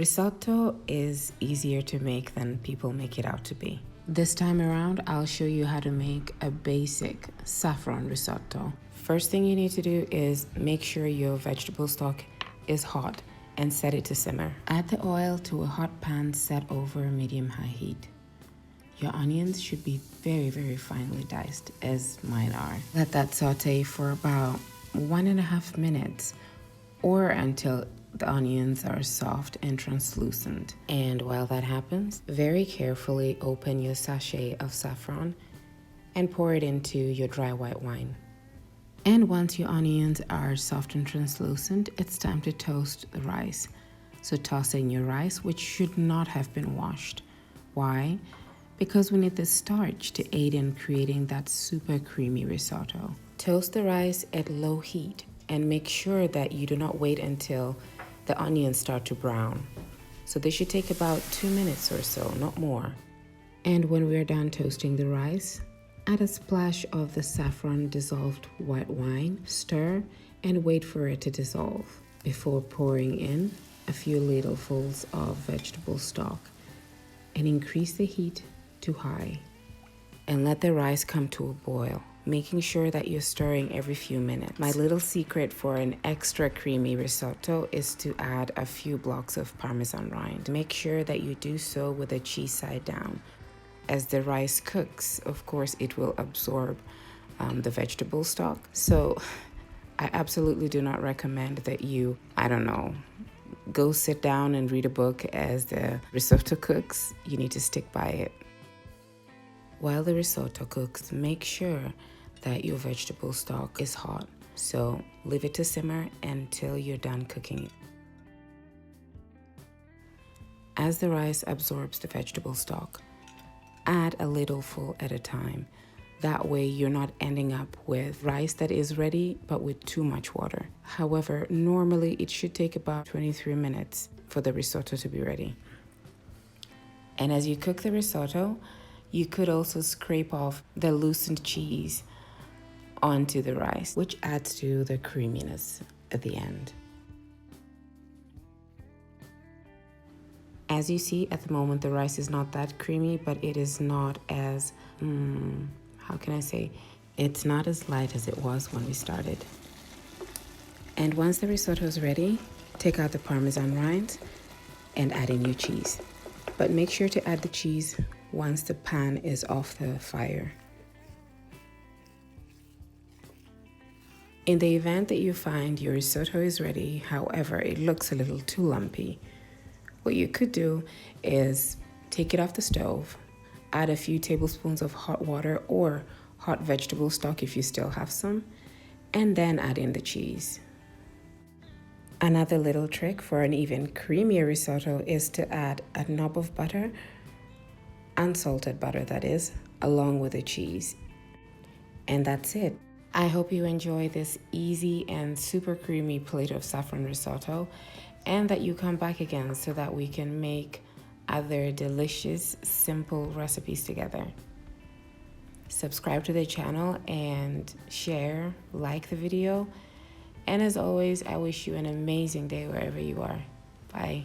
Risotto is easier to make than people make it out to be. This time around, I'll show you how to make a basic saffron risotto. First thing you need to do is make sure your vegetable stock is hot and set it to simmer. Add the oil to a hot pan set over medium-high heat. Your onions should be very finely diced, as mine are. Let that saute for about 1.5 minutes or until the onions are soft and translucent. And while that happens, very carefully open your sachet of saffron and pour it into your dry white wine. And once your onions are soft and translucent, it's time to toast the rice. So toss in your rice, which should not have been washed. Why? Because we need the starch to aid in creating that super creamy risotto. Toast the rice at low heat and make sure that you do not wait until the onions start to brown. So this should take about 2 minutes or so, not more. And when we're done toasting the rice, add a splash of the saffron dissolved white wine, stir, and wait for it to dissolve before pouring in a few ladlefuls of vegetable stock and increase the heat to high. And let the rice come to a boil, making sure that you're stirring every few minutes. My little secret for an extra creamy risotto is to add a few blocks of Parmesan rind. Make sure that you do so with the cheese side down. As the rice cooks, of course, it will absorb the vegetable stock. So I absolutely do not recommend that you, go sit down and read a book as the risotto cooks. You need to stick by it. While the risotto cooks, make sure that your vegetable stock is hot. So leave it to simmer until you're done cooking it. As the rice absorbs the vegetable stock, add a ladleful at a time. That way you're not ending up with rice that is ready but with too much water. However, normally it should take about 23 minutes for the risotto to be ready. And as you cook the risotto, you could also scrape off the loosened cheese onto the rice, which adds to the creaminess at the end. As you see, at the moment, the rice is not that creamy, but it is not as, it's not as light as it was when we started. And once the risotto is ready, take out the Parmesan rinds and add in your cheese. But make sure to add the cheese once the pan is off the fire. In the event that you find your risotto is ready, however, it looks a little too lumpy, what you could do is take it off the stove, add a few tablespoons of hot water or hot vegetable stock if you still have some, and then add in the cheese. Another little trick for an even creamier risotto is to add a knob of butter, unsalted butter that is, along with the cheese. And that's it. I hope you enjoy this easy and super creamy plate of saffron risotto, and that you come back again so that we can make other delicious, simple recipes together. Subscribe to the channel and share, like the video. And as always, I wish you an amazing day wherever you are. Bye.